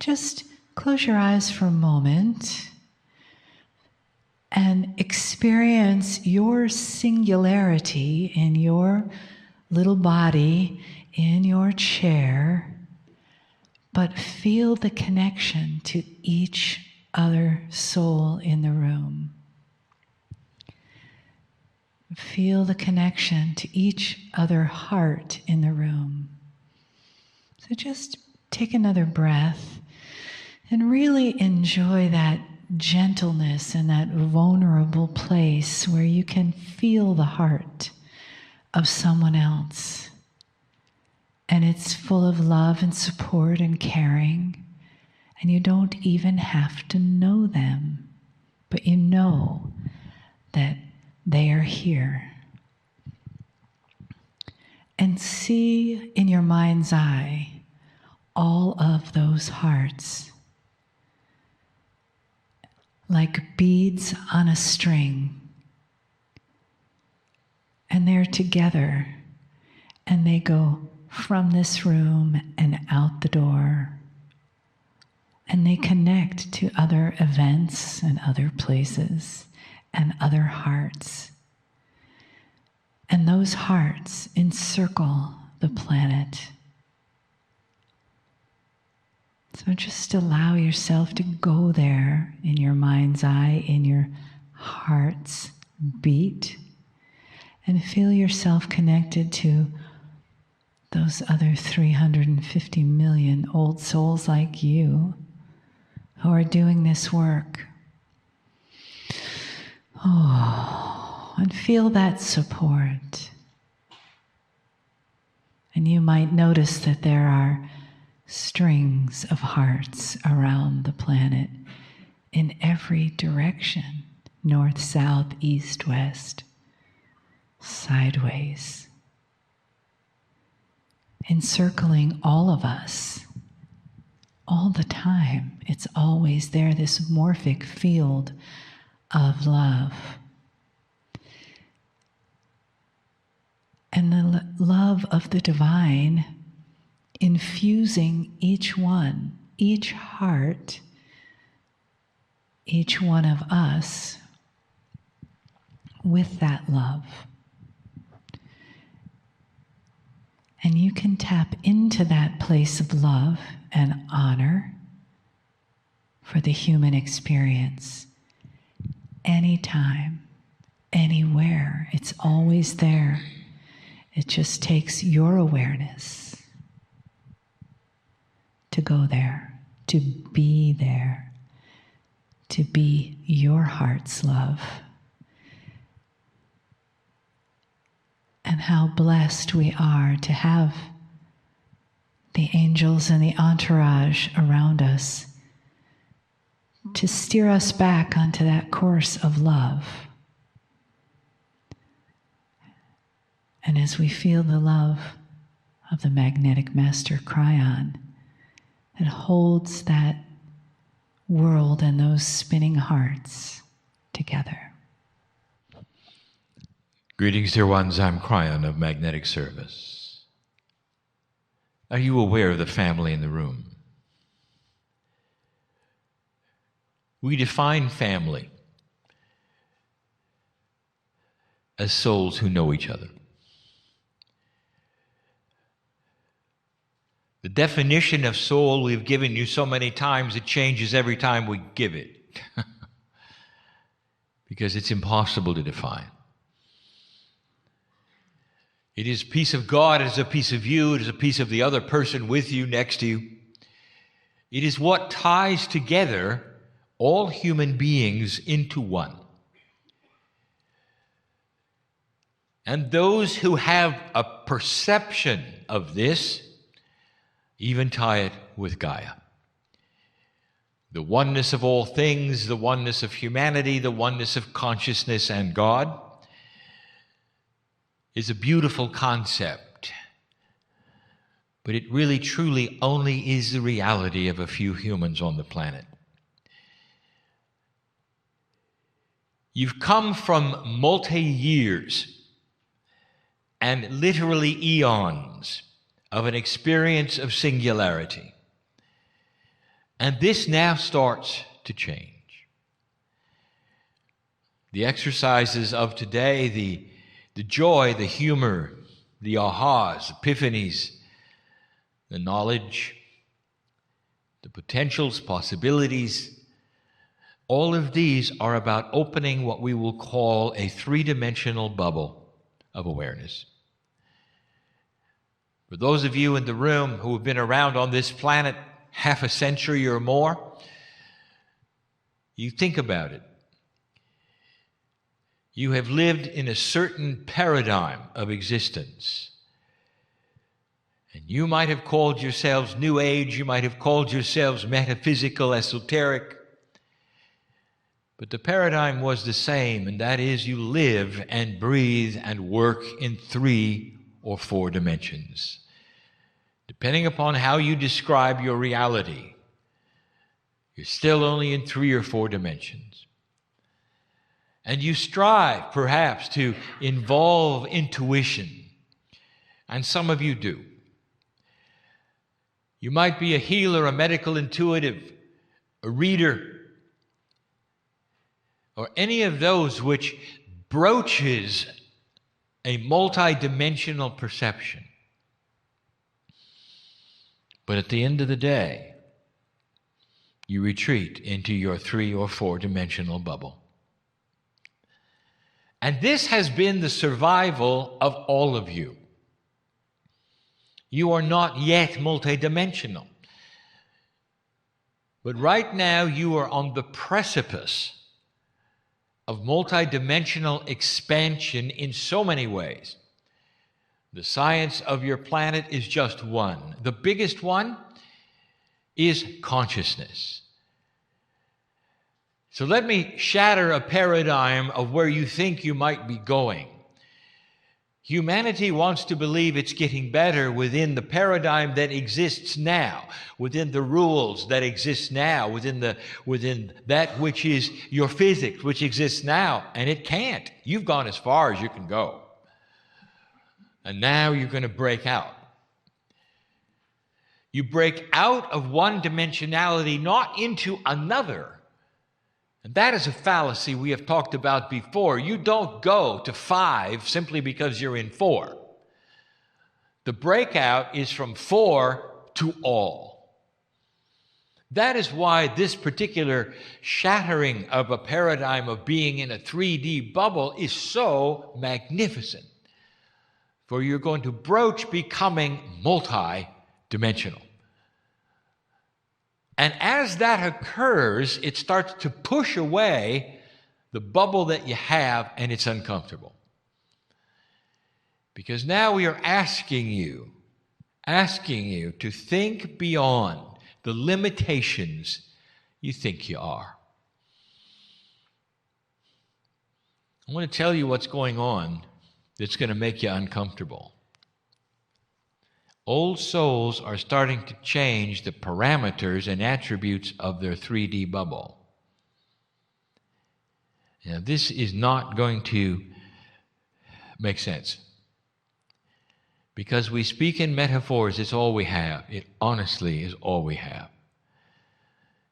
just close your eyes for a moment and experience your singularity in your little body, in your chair, but feel the connection to each other soul in the room. Feel the connection to each other heart in the room. So just take another breath and really enjoy that gentleness and that vulnerable place where you can feel the heart of someone else. And it's full of love and support and caring. And you don't even have to know them, but you know that they are here. And see in your mind's eye all of those hearts like beads on a string. And they're together, and they go from this room and out the door. And they connect to other events and other places and other hearts. And those hearts encircle the planet. So just allow yourself to go there in your mind's eye, in your heart's beat, and feel yourself connected to those other 350 million old souls like you who are doing this work. Oh, and feel that support. And you might notice that there are strings of hearts around the planet in every direction, north, south, east, west, sideways, encircling all of us all the time. It's always there, this morphic field of love. And the love of the divine infusing each one, each heart, each one of us with that love. And you can tap into that place of love and honor for the human experience anytime, anywhere. It's always there. It just takes your awareness to go there, to be your heart's love. And how blessed we are to have the angels and the entourage around us to steer us back onto that course of love. And as we feel the love of the magnetic master Kryon that holds that world and those spinning hearts together. Greetings, dear ones. I'm Kryon of Magnetic Service. Are you aware of the family in the room? We define family as souls who know each other. The definition of soul we've given you so many times, it changes every time we give it. Because it's impossible to define. It is a piece of God, it is a piece of you, it is a piece of the other person with you, next to you. It is what ties together all human beings into one. And those who have a perception of this even tie it with Gaia. The oneness of all things, the oneness of humanity, the oneness of consciousness and God is a beautiful concept. But it really, truly only is the reality of a few humans on the planet. You've come from multi-years and literally eons of an experience of singularity. And this now starts to change. The exercises of today, the joy, the humor, the ahas, epiphanies, the knowledge, the potentials, possibilities, all of these are about opening what we will call a three-dimensional bubble of awareness. For those of you in the room who have been around on this planet half a century or more, you think about it. You have lived in a certain paradigm of existence. And you might have called yourselves New Age, you might have called yourselves metaphysical, esoteric, but the paradigm was the same, and that is you live and breathe and work in 3 or 4 dimensions. Depending upon how you describe your reality, you're still only in 3 or 4 dimensions. And you strive, perhaps, to involve intuition, and some of you do. You might be a healer, a medical intuitive, a reader, or any of those which broaches a multidimensional perception. But at the end of the day, you retreat into your 3 or 4 dimensional bubble. And this has been the survival of all of you. You are not yet multidimensional. But right now you are on the precipice of multidimensional expansion in so many ways. The science of your planet is just one. The biggest one is consciousness. So let me shatter a paradigm of where you think you might be going. Humanity wants to believe it's getting better within the paradigm that exists now, within the rules that exist now, within that which is your physics, which exists now, and it can't. You've gone as far as you can go. And now you're going to break out. You break out of one dimensionality, not into another. And that is a fallacy we have talked about before. You don't go to 5 simply because you're in 4. The breakout is from 4 to all. That is why this particular shattering of a paradigm of being in a 3D bubble is so magnificent. For you're going to broach becoming multi-dimensional. And as that occurs, it starts to push away the bubble that you have, and it's uncomfortable. Because now we are asking you to think beyond the limitations you think you are. I want to tell you what's going on that's going to make you uncomfortable. Old souls are starting to change the parameters and attributes of their 3D bubble. Now, this is not going to make sense. Because we speak in metaphors, it's all we have. It honestly is all we have.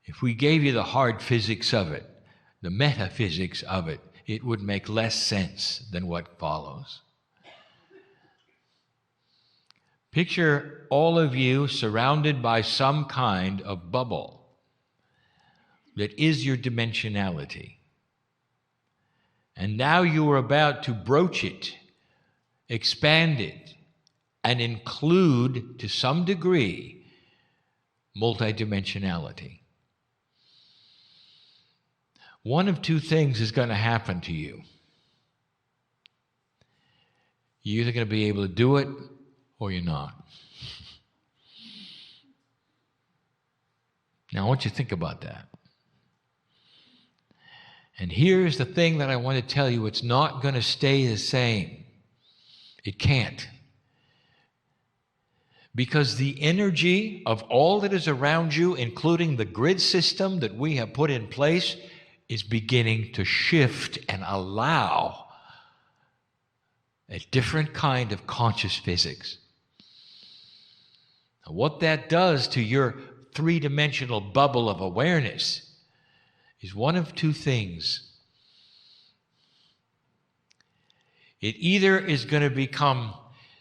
If we gave you the hard physics of it, the metaphysics of it, it would make less sense than what follows. Picture all of you surrounded by some kind of bubble that is your dimensionality. And now you are about to broach it, expand it, and include, to some degree, multidimensionality. One of 2 things is going to happen to you. You're either going to be able to do it or you're not. Now, I want you to think about that. And here's the thing that I want to tell you. It's not going to stay the same. It can't. Because the energy of all that is around you, including the grid system that we have put in place, is beginning to shift and allow a different kind of conscious physics. Now, what that does to your three-dimensional bubble of awareness is one of two things. It either is going to become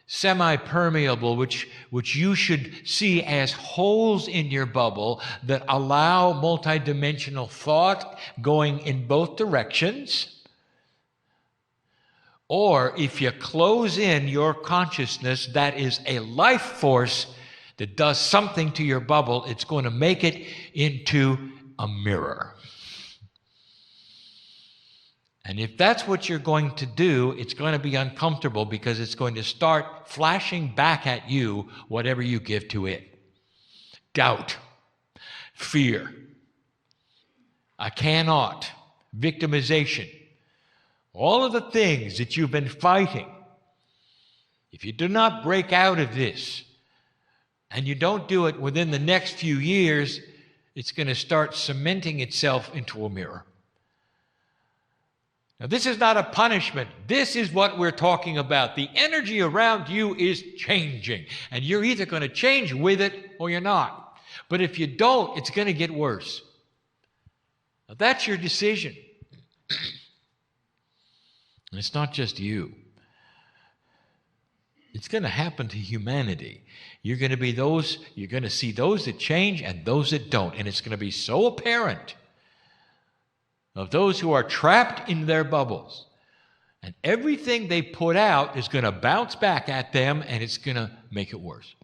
semi-permeable, which you should see as holes in your bubble that allow multidimensional thought going in both directions. Or if you close in your consciousness, that is a life force that does something to your bubble, it's going to make it into a mirror. And if that's what you're going to do, it's going to be uncomfortable because it's going to start flashing back at you whatever you give to it. Doubt, fear, I cannot, victimization, all of the things that you've been fighting. If you do not break out of this, and you don't do it within the next few years, it's going to start cementing itself into a mirror. Now, this is not a punishment. This is what we're talking about. The energy around you is changing, and you're either going to change with it or you're not. But if you don't, it's going to get worse. Now, that's your decision. And it's not just you. It's going to happen to humanity. You're going to see those that change and those that don't. And it's going to be so apparent of those who are trapped in their bubbles. And everything they put out is going to bounce back at them, and it's going to make it worse.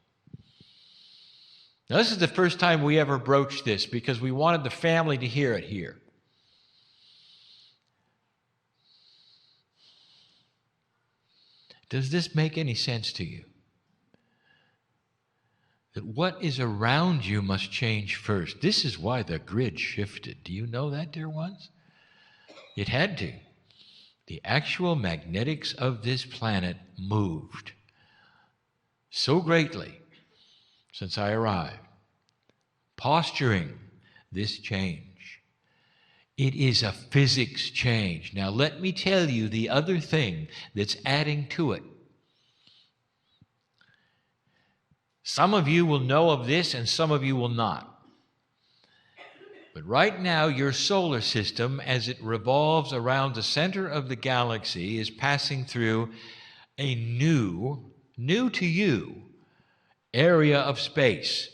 Now, this is the first time we ever broached this because we wanted the family to hear it here. Does this make any sense to you? That what is around you must change first. This is why the grid shifted. Do you know that, dear ones? It had to. The actual magnetics of this planet moved so greatly since I arrived, posturing this change. It is a physics change. Now let me tell you the other thing that's adding to it. Some of you will know of this and some of you will not. But right now, your solar system, as it revolves around the center of the galaxy, is passing through a new to you, area of space.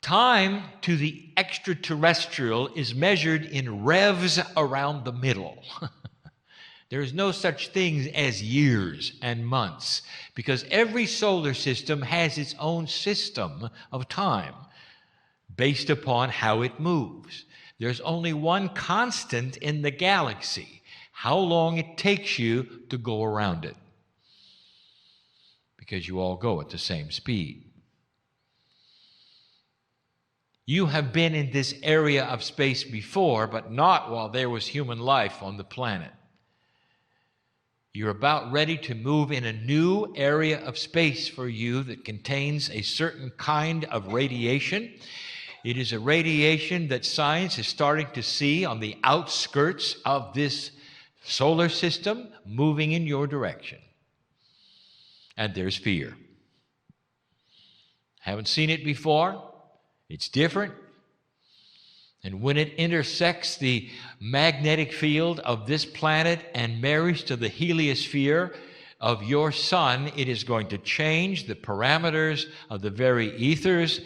Time to the extraterrestrial is measured in revs around the middle. There is no such thing as years and months, because every solar system has its own system of time based upon how it moves. There's only one constant in the galaxy, how long it takes you to go around it, because you all go at the same speed. You have been in this area of space before, but not while there was human life on the planet. You're about ready to move in a new area of space for you that contains a certain kind of radiation. It is a radiation that science is starting to see on the outskirts of this solar system moving in your direction. And there's fear. Haven't seen it before. It's different. And when it intersects the magnetic field of this planet and marries to the heliosphere of your sun, it is going to change the parameters of the very ethers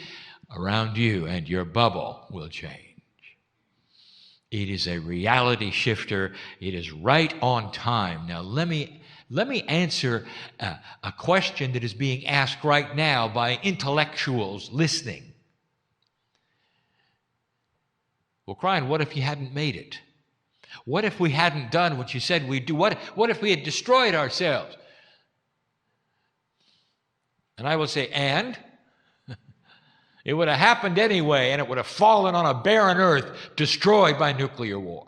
around you, and your bubble will change. It is a reality shifter. It is right on time. Now, let me answer a question that is being asked right now by intellectuals listening. Well, Kryon, what if you hadn't made it? What if we hadn't done what you said we'd do? What if we had destroyed ourselves? And I will say, and? It would have happened anyway, and it would have fallen on a barren earth, destroyed by nuclear war.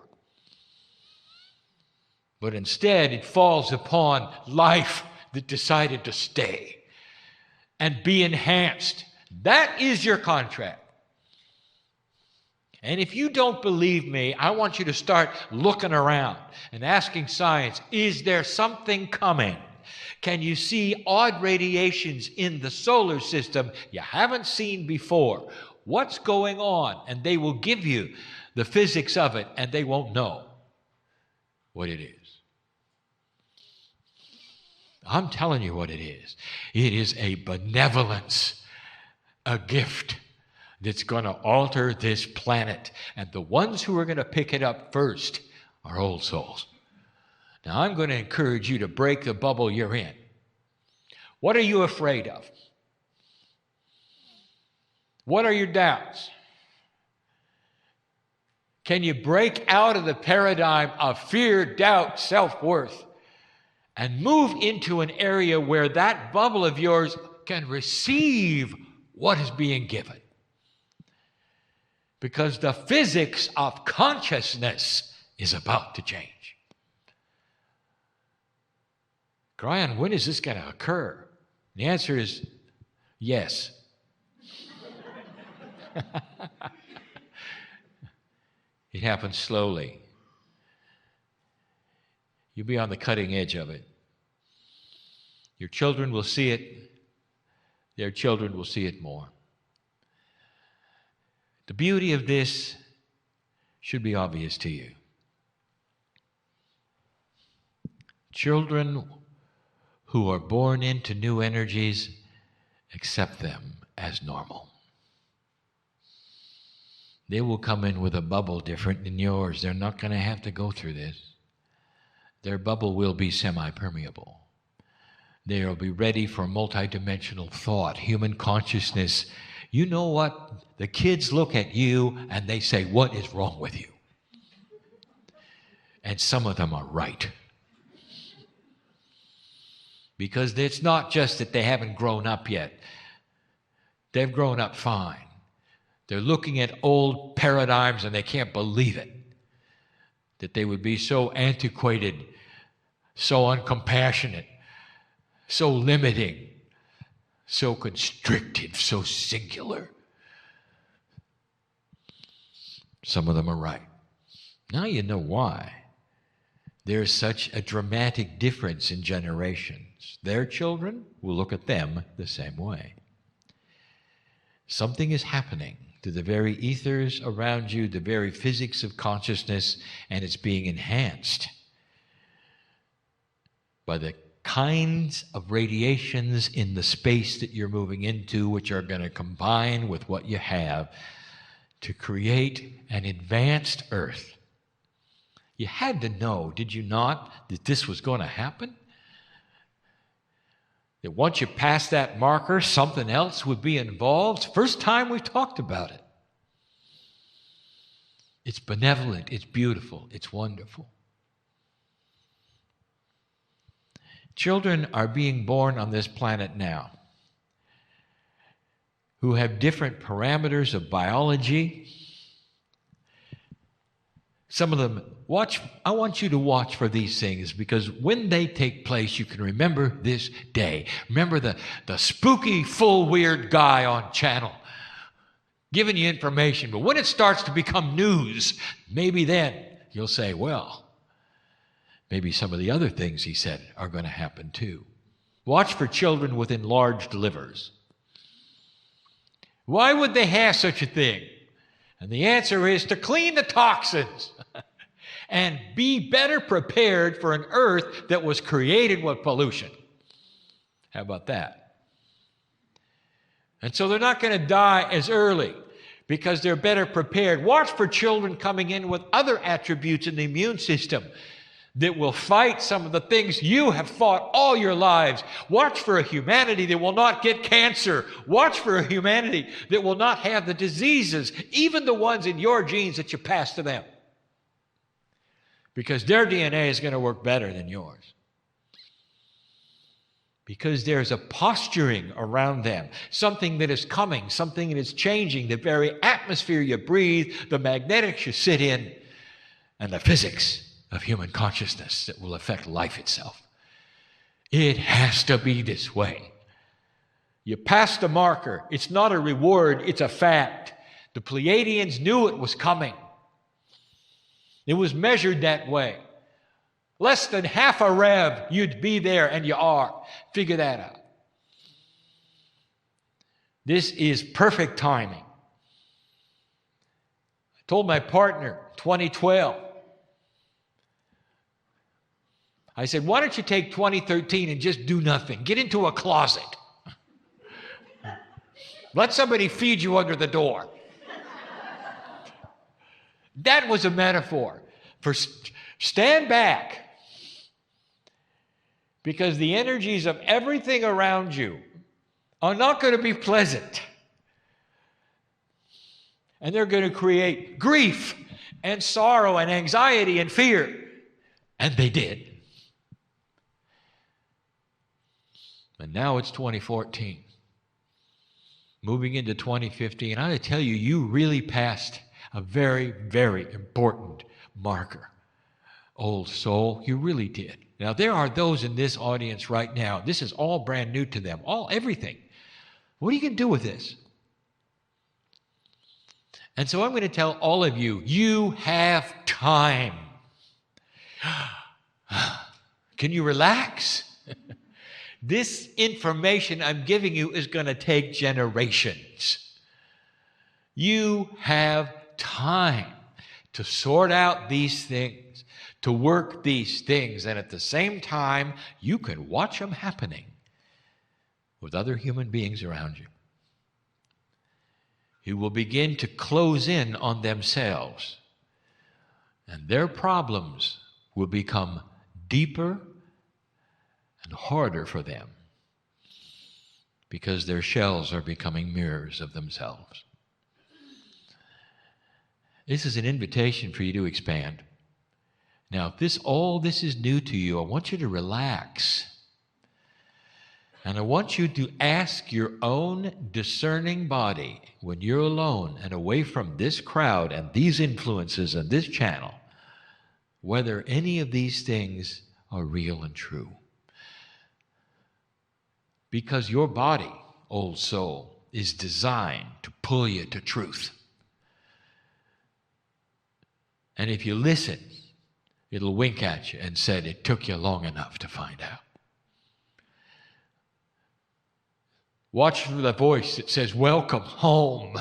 But instead, it falls upon life that decided to stay and be enhanced. That is your contract. And if you don't believe me, I want you to start looking around and asking science, is there something coming? Can you see odd radiations in the solar system you haven't seen before? What's going on? And they will give you the physics of it, and they won't know what it is. I'm telling you what it is. It is a benevolence, a gift that's going to alter this planet. And the ones who are going to pick it up first are old souls. Now, I'm going to encourage you to break the bubble you're in. What are you afraid of? What are your doubts? Can you break out of the paradigm of fear, doubt, self-worth, and move into an area where that bubble of yours can receive what is being given? Because the physics of consciousness is about to change. Kryon, when is this going to occur? The answer is yes. It happens slowly. You'll be on the cutting edge of it. Your children will see it. Their children will see it more. The beauty of this should be obvious to you. Children who are born into new energies accept them as normal. They will come in with a bubble different than yours. They're not going to have to go through this. Their bubble will be semi-permeable. They will be ready for multidimensional thought, human consciousness. You know what? The kids look at you and they say, "What is wrong with you?" And some of them are right. Because it's not just that they haven't grown up yet. They've grown up fine. They're looking at old paradigms and they can't believe it. That they would be so antiquated, so uncompassionate, so limiting, so constrictive, so singular. Some of them are right. Now you know why there's such a dramatic difference in generations. Their children will look at them the same way. Something is happening to the very ethers around you, the very physics of consciousness, and it's being enhanced by the kinds of radiations in the space that you're moving into, which are going to combine with what you have to create an advanced earth. You had to know, did you not, that this was going to happen? That once you pass that marker, something else would be involved. First time we talked about it. It's benevolent, it's beautiful, it's wonderful. Children are being born on this planet now who have different parameters of biology. Some of them, I want you to watch for these things, because when they take place, you can remember this day. Remember the spooky, full, weird guy on channel giving you information. But when it starts to become news, maybe then you'll say, well, maybe some of the other things he said are going to happen too. Watch for children with enlarged livers. Why would they have such a thing? And the answer is to clean the toxins and be better prepared for an earth that was created with pollution. How about that? And so they're not going to die as early because they're better prepared. Watch for children coming in with other attributes in the immune system that will fight some of the things you have fought all your lives. Watch for a humanity that will not get cancer. Watch for a humanity that will not have the diseases, even the ones in your genes that you pass to them. Because their DNA is going to work better than yours. Because there's a posturing around them, something that is coming, something that is changing, the very atmosphere you breathe, the magnetics you sit in, and the physics of human consciousness that will affect life itself. It has to be this way. You passed the marker. It's not a reward, it's a fact. The Pleiadians knew it was coming. It was measured that way. less than half a rev, you'd be there, and you are. Figure that out. This is perfect timing. I told my partner, 2012, I said, why don't you take 2013 and just do nothing? Get into a closet. Let somebody feed you under the door. That was a metaphor for stand back, because the energies of everything around you are not going to be pleasant. And they're going to create grief and sorrow and anxiety and fear. And they did. And now it's 2014. Moving into 2015, I tell you, you really passed a very, very important marker. Old soul, you really did. Now, there are those in this audience right now, this is all brand new to them, everything. What are you going to do with this? And so I'm going to tell all of you, you have time. Can you relax? This information I'm giving you is going to take generations. You have time to sort out these things, to work these things, and at the same time, you can watch them happening with other human beings around you who will begin to close in on themselves, and their problems will become deeper and harder for them because their shells are becoming mirrors of themselves. This is an invitation for you to expand. Now, if all this is new to you, I want you to relax. And I want you to ask your own discerning body, when you're alone and away from this crowd and these influences and this channel, whether any of these things are real and true. Because your body, old soul, is designed to pull you to truth. And if you listen, it'll wink at you and say, it took you long enough to find out. Watch for the voice that says, welcome home.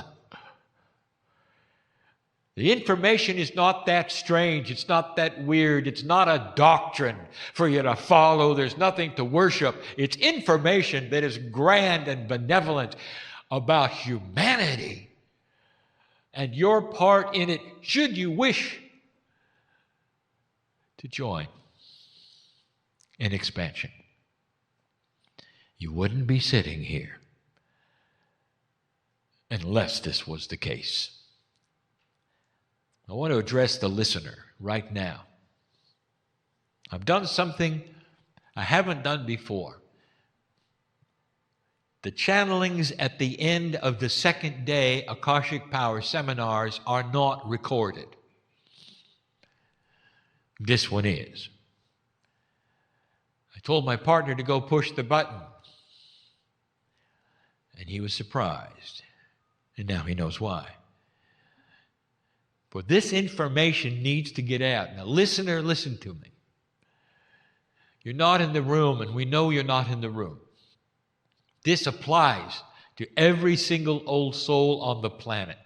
The information is not that strange. It's not that weird. It's not a doctrine for you to follow. There's nothing to worship. It's information that is grand and benevolent about humanity and your part in it, should you wish to join in expansion. You wouldn't be sitting here unless this was the case. I want to address the listener right now. I've done something I haven't done before. The channelings at the end of the second day Akashic Power seminars are not recorded. This one is. I told my partner to go push the button, and he was surprised. And now he knows why. But this information needs to get out. Now, listener, listen to me. You're not in the room, and we know you're not in the room. This applies to every single old soul on the planet.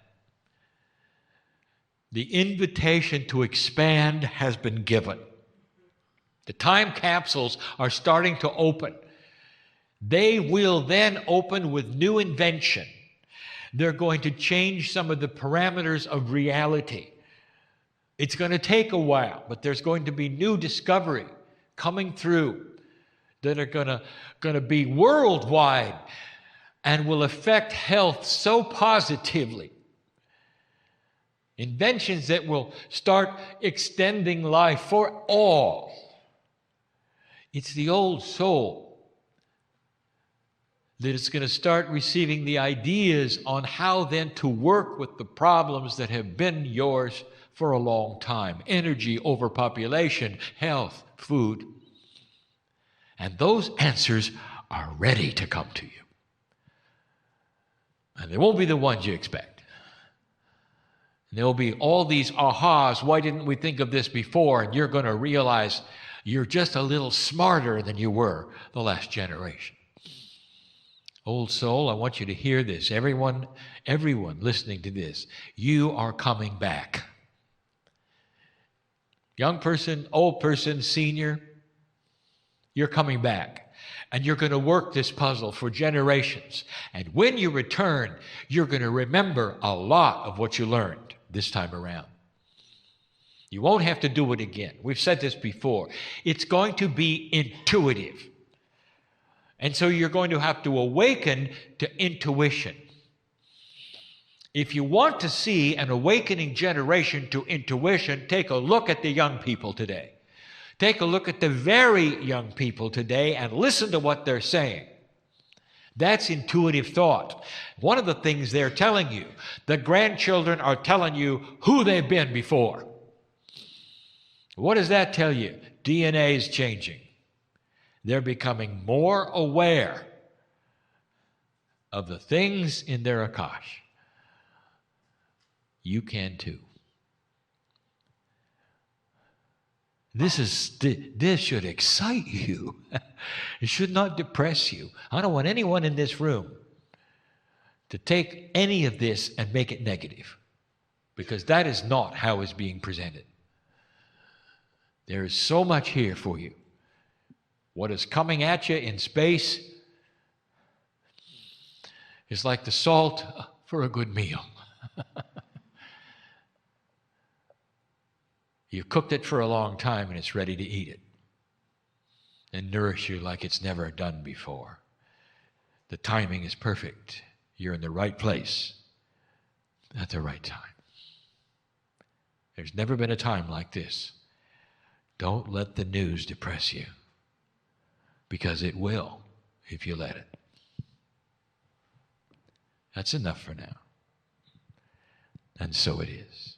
The invitation to expand has been given. The time capsules are starting to open. They will then open with new invention. They're going to change some of the parameters of reality. It's going to take a while, but there's going to be new discovery coming through that are going to be worldwide and will affect health so positively. Inventions that will start extending life for all. It's the old soul that is going to start receiving the ideas on how then to work with the problems that have been yours for a long time. Energy, overpopulation, health, food. And those answers are ready to come to you. And they won't be the ones you expect. And there will be all these ahas, why didn't we think of this before? And you're going to realize You're just a little smarter than you were the last generation. Old soul, I want you to hear this. Everyone listening to this, you are coming back. Young person, old person, senior, you're coming back. And you're going to work this puzzle for generations. And when you return, you're going to remember a lot of what you learned this time around. You won't have to do it again. We've said this before. It's going to be intuitive. And so you're going to have to awaken to intuition. If you want to see an awakening generation to intuition, take a look at the young people today. Take a look at the very young people today and listen to what they're saying. That's intuitive thought. One of the things they're telling you, the grandchildren are telling you who they've been before. What does that tell you? DNA is changing. They're becoming more aware of the things in their Akash. You can too. This should excite you. It should not depress you. I don't want anyone in this room to take any of this and make it negative, because that is not how it's being presented. There is so much here for you. What is coming at you in space is like the salt for a good meal. You've cooked it for a long time and it's ready to eat it and nourish you like it's never done before. The timing is perfect. You're in the right place at the right time. There's never been a time like this. Don't let the news depress you, because it will if you let it. That's enough for now. And so it is.